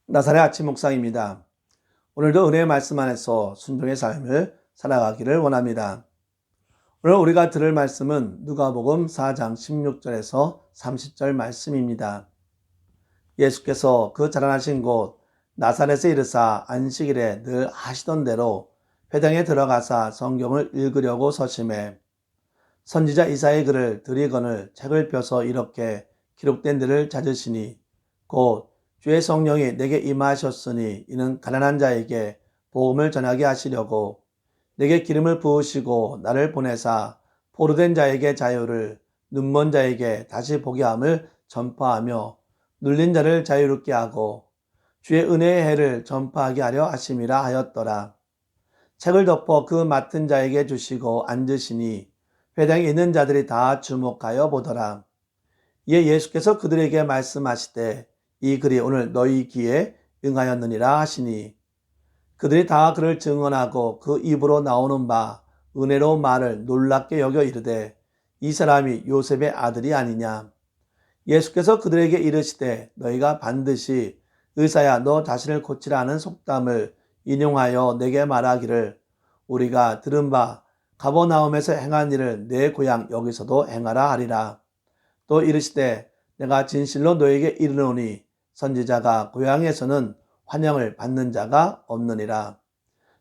나사렛 아침 묵상입니다. 오늘도 은혜의 말씀 안에서 순종의 삶을 살아가기를 원합니다. 오늘 우리가 들을 말씀은 누가복음 4장 16절에서 30절 말씀입니다. 예수께서 그 자라나신 곳 나사렛에 이르사 안식일에 늘 하시던 대로 회당에 들어가사 성경을 읽으려고 서심해 선지자 이사야의 글을 들이거늘 책을 펴서 이렇게 기록된 데를 찾으시니 곧 주의 성령이 내게 임하셨으니 이는 가난한 자에게 복음을 전하게 하시려고 내게 기름을 부으시고 나를 보내사 포로된 자에게 자유를 눈먼 자에게 다시 보게 함을 전파하며 눌린 자를 자유롭게 하고 주의 은혜의 해를 전파하게 하려 하심이라 하였더라. 책을 덮어 그 맡은 자에게 주시고 앉으시니 회당에 있는 자들이 다 주목하여 보더라. 이에 예수께서 그들에게 말씀하시되 이 글이 오늘 너희 귀에 응하였느니라 하시니 그들이 다 그를 증언하고 그 입으로 나오는 바 은혜로운 말을 놀랍게 여겨 이르되 이 사람이 요셉의 아들이 아니냐. 예수께서 그들에게 이르시되 너희가 반드시 의사야 너 자신을 고치라 하는 속담을 인용하여 내게 말하기를 우리가 들은 바 가버나움에서 행한 일을 내 고향 여기서도 행하라 하리라. 또 이르시되 내가 진실로 너에게 이르노니 선지자가 고향에서는 환영을 받는 자가 없느니라.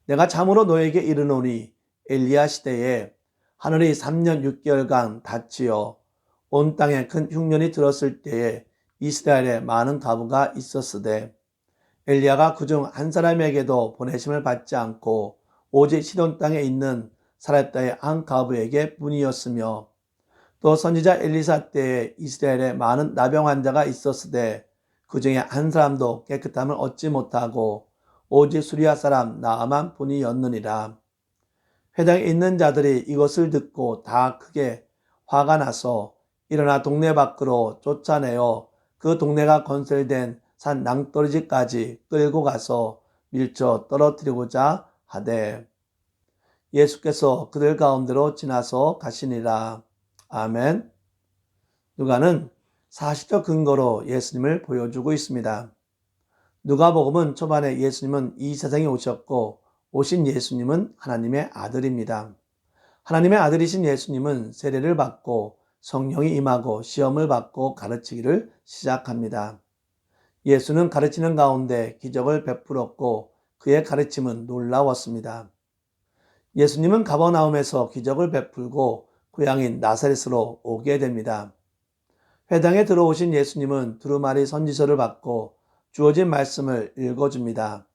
내가 참으로 너에게 이르노니 엘리야 시대에 하늘이 3년 6개월간 닫히어 온 땅에 큰 흉년이 들었을 때에 이스라엘에 많은 과부가 있었으되 엘리야가 그중 한 사람에게도 보내심을 받지 않고 오직 시돈 땅에 있는 사렙다의 한 과부에게 뿐이었으며 또 선지자 엘리사 때에 이스라엘에 많은 나병 환자가 있었으되 그 중에 한 사람도 깨끗함을 얻지 못하고 오직 수리아 사람 나아만 뿐이었느니라. 회당에 있는 자들이 이것을 듣고 다 크게 화가 나서 일어나 동네 밖으로 쫓아내어 그 동네가 건설된 산 낭떠러지까지 끌고 가서 밀쳐 떨어뜨리고자 하되 예수께서 그들 가운데로 지나서 가시니라. 아멘. 누가는 사실적 근거로 예수님을 보여주고 있습니다. 누가복음은 초반에 예수님은 이 세상에 오셨고 오신 예수님은 하나님의 아들입니다. 하나님의 아들이신 예수님은 세례를 받고 성령이 임하고 시험을 받고 가르치기를 시작합니다. 예수는 가르치는 가운데 기적을 베풀었고 그의 가르침은 놀라웠습니다. 예수님은 가버나움에서 기적을 베풀고 고향인 나사렛으로 오게 됩니다. 회당에 들어오신 예수님은 두루마리 선지서를 받고 주어진 말씀을 읽어줍니다.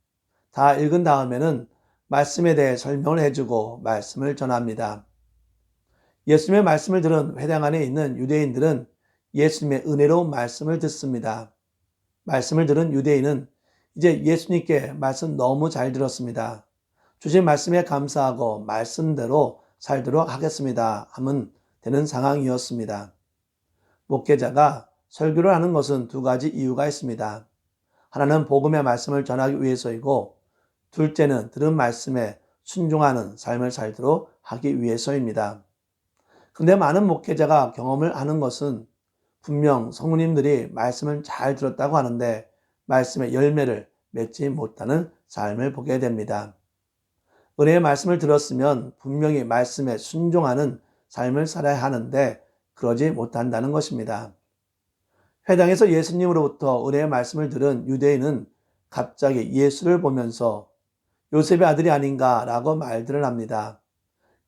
다 읽은 다음에는 말씀에 대해 설명을 해주고 말씀을 전합니다. 예수님의 말씀을 들은 회당 안에 있는 유대인들은 예수님의 은혜로운 말씀을 듣습니다. 말씀을 들은 유대인은 이제 예수님께 말씀 너무 잘 들었습니다. 주신 말씀에 감사하고 말씀대로 살도록 하겠습니다 하면 되는 상황이었습니다. 목회자가 설교를 하는 것은 두 가지 이유가 있습니다. 하나는 복음의 말씀을 전하기 위해서이고 둘째는 들은 말씀에 순종하는 삶을 살도록 하기 위해서입니다. 그런데 많은 목회자가 경험을 하는 것은 분명 성도님들이 말씀을 잘 들었다고 하는데 말씀의 열매를 맺지 못하는 삶을 보게 됩니다. 은혜의 말씀을 들었으면 분명히 말씀에 순종하는 삶을 살아야 하는데 그러지 못한다는 것입니다. 회당에서 예수님으로부터 은혜의 말씀을 들은 유대인은 갑자기 예수를 보면서 요셉의 아들이 아닌가 라고 말들을 합니다.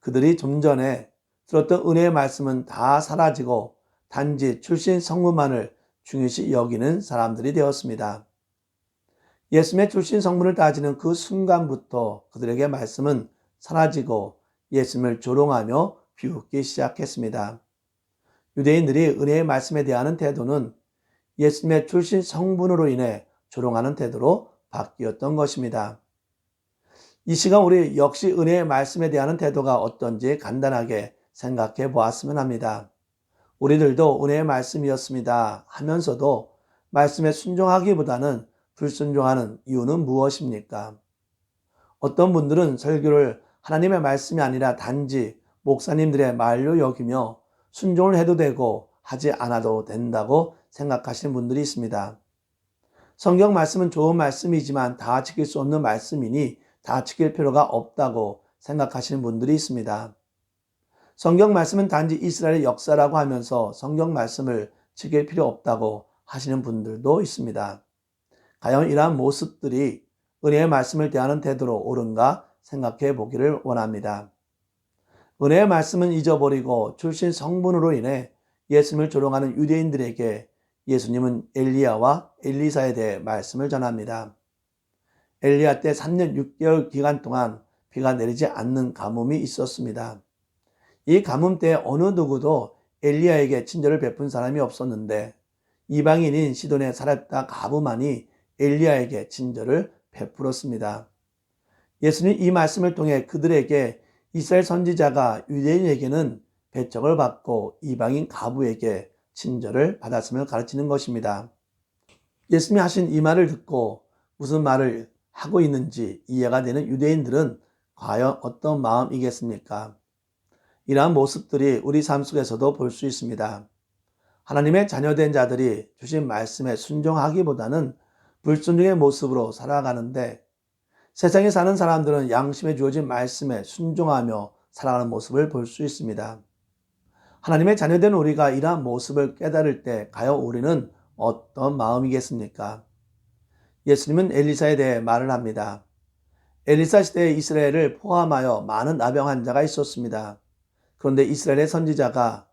그들이 좀 전에 들었던 은혜의 말씀은 다 사라지고 단지 출신 성분만을 중요시 여기는 사람들이 되었습니다. 예수님의 출신 성분을 따지는 그 순간부터 그들에게 말씀은 사라지고 예수님을 조롱하며 비웃기 시작했습니다. 유대인들이 은혜의 말씀에 대한 태도는 예수님의 출신 성분으로 인해 조롱하는 태도로 바뀌었던 것입니다. 이 시간 우리 역시 은혜의 말씀에 대한 태도가 어떤지 간단하게 생각해 보았으면 합니다. 우리들도 은혜의 말씀이었습니다 하면서도 말씀에 순종하기보다는 불순종하는 이유는 무엇입니까? 어떤 분들은 설교를 하나님의 말씀이 아니라 단지 목사님들의 말로 여기며 순종을 해도 되고 하지 않아도 된다고 생각하시는 분들이 있습니다. 성경 말씀은 좋은 말씀이지만 다 지킬 수 없는 말씀이니 다 지킬 필요가 없다고 생각하시는 분들이 있습니다. 성경 말씀은 단지 이스라엘의 역사라고 하면서 성경 말씀을 지킬 필요 없다고 하시는 분들도 있습니다. 과연 이러한 모습들이 은혜의 말씀을 대하는 태도로 옳은가 생각해 보기를 원합니다. 은혜의 말씀은 잊어버리고 출신 성분으로 인해 예수님을 조롱하는 유대인들에게 예수님은 엘리야와 엘리사에 대해 말씀을 전합니다. 엘리야 때 3년 6개월 기간 동안 비가 내리지 않는 가뭄이 있었습니다. 이 가뭄 때 어느 누구도 엘리야에게 친절을 베푼 사람이 없었는데 이방인인 시돈의 사렙다 가부만이 엘리야에게 친절을 베풀었습니다. 예수님 이 말씀을 통해 그들에게 이스라엘 선지자가 유대인에게는 배척을 받고 이방인 가부에게 친절을 받았음을 가르치는 것입니다. 예수님이 하신 이 말을 듣고 무슨 말을 하고 있는지 이해가 되는 유대인들은 과연 어떤 마음이겠습니까? 이러한 모습들이 우리 삶 속에서도 볼 수 있습니다. 하나님의 자녀된 자들이 주신 말씀에 순종하기보다는 불순종의 모습으로 살아가는데 세상에 사는 사람들은 양심에 주어진 말씀에 순종하며 살아가는 모습을 볼 수 있습니다. 하나님의 자녀된 우리가 이러한 모습을 깨달을 때 과연 우리는 어떤 마음이겠습니까? 예수님은 엘리사에 대해 말을 합니다. 엘리사 시대에 이스라엘을 포함하여 많은 나병 환자가 있었습니다. 그런데 이스라엘의 선지자가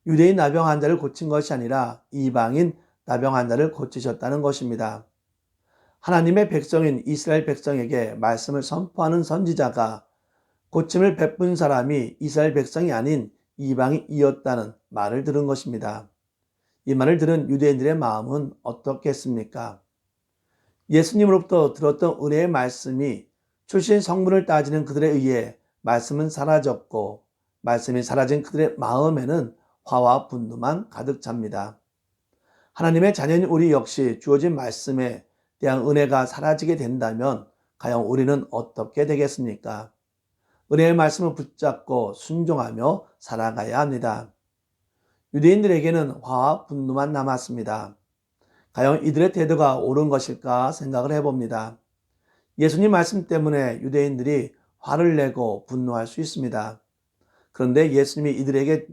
유대인 나병 환자를 고친 것이 아니라 이방인 나병 환자를 고치셨다는 것입니다. 하나님의 백성인 이스라엘 백성에게 말씀을 선포하는 선지자가 고침을 베푼 사람이 이스라엘 백성이 아닌 이방인이었다는 말을 들은 것입니다. 이 말을 들은 유대인들의 마음은 어떻겠습니까? 예수님으로부터 들었던 은혜의 말씀이 출신 성분을 따지는 그들에 의해 말씀은 사라졌고 말씀이 사라진 그들의 마음에는 화와 분노만 가득 찹니다. 하나님의 자녀인 우리 역시 주어진 말씀에 대한 은혜가 사라지게 된다면 과연 우리는 어떻게 되겠습니까? 은혜의 말씀을 붙잡고 순종하며 살아가야 합니다. 유대인들에게는 화와 분노만 남았습니다. 과연 이들의 태도가 옳은 것일까 생각을 해봅니다. 예수님 말씀 때문에 유대인들이 화를 내고 분노할 수 있습니다. 그런데 예수님이 이들에게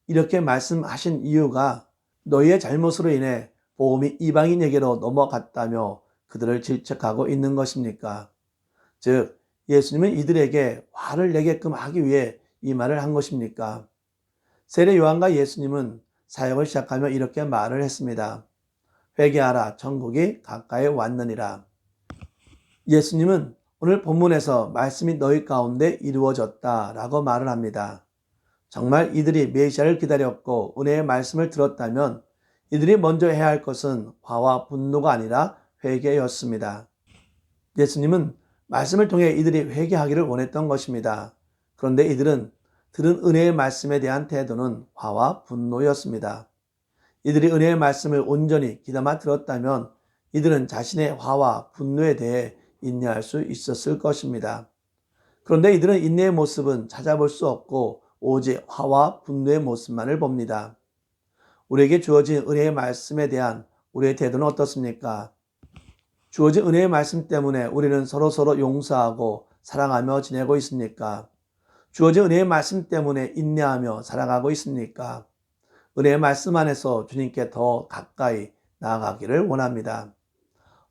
이렇게 말씀하신 이유가 너희의 잘못으로 인해 복음이 이방인에게로 넘어갔다며 그들을 질책하고 있는 것입니까? 즉 예수님은 이들에게 화를 내게끔 하기 위해 이 말을 한 것입니까? 세례 요한과 예수님은 사역을 시작하며 이렇게 말을 했습니다. 회개하라, 천국이 가까이 왔느니라. 예수님은 오늘 본문에서 말씀이 너희 가운데 이루어졌다라고 말을 합니다. 정말 이들이 메시아를 기다렸고 은혜의 말씀을 들었다면 이들이 먼저 해야 할 것은 화와 분노가 아니라 회개였습니다. 예수님은 말씀을 통해 이들이 회개하기를 원했던 것입니다. 그런데 이들은 들은 은혜의 말씀에 대한 태도는 화와 분노였습니다. 이들이 은혜의 말씀을 온전히 귀담아 들었다면 이들은 자신의 화와 분노에 대해 인내할 수 있었을 것입니다. 그런데 이들은 인내의 모습은 찾아볼 수 없고 오직 화와 분노의 모습만을 봅니다. 우리에게 주어진 은혜의 말씀에 대한 우리의 태도는 어떻습니까? 주어진 은혜의 말씀 때문에 우리는 서로 용서하고 사랑하며 지내고 있습니까? 주어진 은혜의 말씀 때문에 인내하며 살아가고 있습니까? 은혜의 말씀 안에서 주님께 더 가까이 나아가기를 원합니다.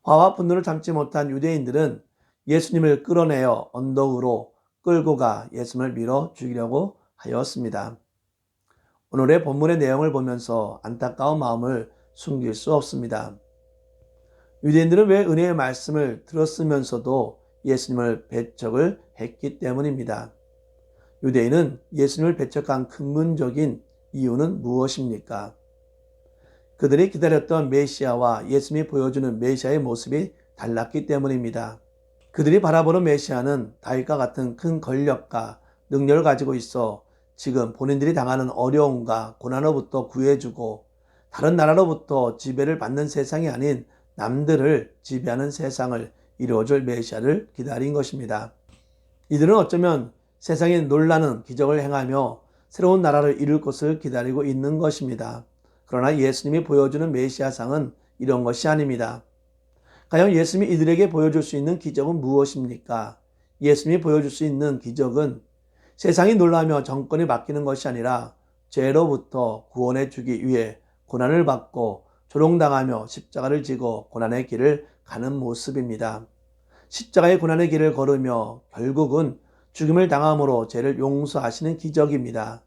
화와 분노를 참지 못한 유대인들은 예수님을 끌어내어 언덕으로 끌고 가 예수님을 밀어 죽이려고 하였습니다. 오늘의 본문의 내용을 보면서 안타까운 마음을 숨길 수 없습니다. 유대인들은 왜 은혜의 말씀을 들었으면서도 예수님을 배척을 했기 때문입니다. 유대인은 예수님을 배척한 근본적인 이유는 무엇입니까? 그들이 기다렸던 메시아와 예수님이 보여주는 메시아의 모습이 달랐기 때문입니다. 그들이 바라보는 메시아는 다윗과 같은 큰 권력과 능력을 가지고 있어 지금 본인들이 당하는 어려움과 고난으로부터 구해주고 다른 나라로부터 지배를 받는 세상이 아닌 남들을 지배하는 세상을 이루어줄 메시아를 기다린 것입니다. 이들은 어쩌면 세상에 놀라는 기적을 행하며 새로운 나라를 이룰 것을 기다리고 있는 것입니다. 그러나 예수님이 보여주는 메시아상은 이런 것이 아닙니다. 과연 예수님이 이들에게 보여줄 수 있는 기적은 무엇입니까? 예수님이 보여줄 수 있는 기적은 세상이 놀라며 정권이 바뀌는 것이 아니라 죄로부터 구원해 주기 위해 고난을 받고 조롱당하며 십자가를 지고 고난의 길을 가는 모습입니다. 십자가의 고난의 길을 걸으며 결국은 죽음을 당함으로 죄를 용서하시는 기적입니다.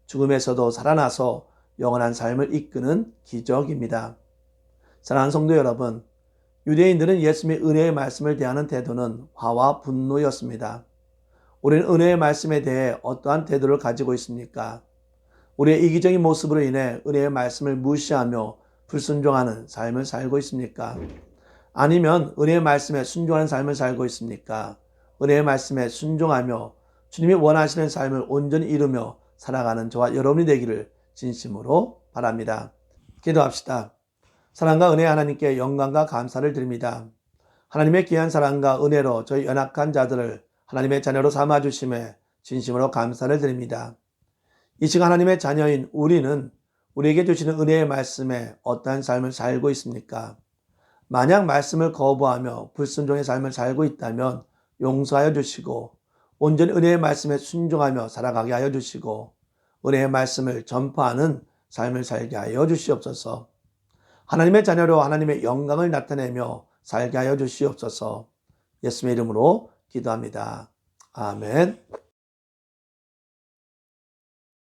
죽음에서도 살아나서 영원한 삶을 이끄는 기적입니다. 사랑하는 성도 여러분, 유대인들은 예수님의 은혜의 말씀을 대하는 태도는 화와 분노였습니다. 우리는 은혜의 말씀에 대해 어떠한 태도를 가지고 있습니까? 우리의 이기적인 모습으로 인해 은혜의 말씀을 무시하며 불순종하는 삶을 살고 있습니까? 아니면 은혜의 말씀에 순종하는 삶을 살고 있습니까? 은혜의 말씀에 순종하며 주님이 원하시는 삶을 온전히 이루며 살아가는 저와 여러분이 되기를 진심으로 바랍니다. 기도합시다. 사랑과 은혜 하나님께 영광과 감사를 드립니다. 하나님의 귀한 사랑과 은혜로 저희 연약한 자들을 하나님의 자녀로 삼아주심에 진심으로 감사를 드립니다. 이 시간 하나님의 자녀인 우리는 우리에게 주시는 은혜의 말씀에 어떠한 삶을 살고 있습니까? 만약 말씀을 거부하며 불순종의 삶을 살고 있다면 용서하여 주시고 온전히 은혜의 말씀에 순종하며 살아가게 하여 주시고 은혜의 말씀을 전파하는 삶을 살게 하여 주시옵소서. 하나님의 자녀로 하나님의 영광을 나타내며 살게 하여 주시옵소서. 예수님의 이름으로 기도합니다. 아멘.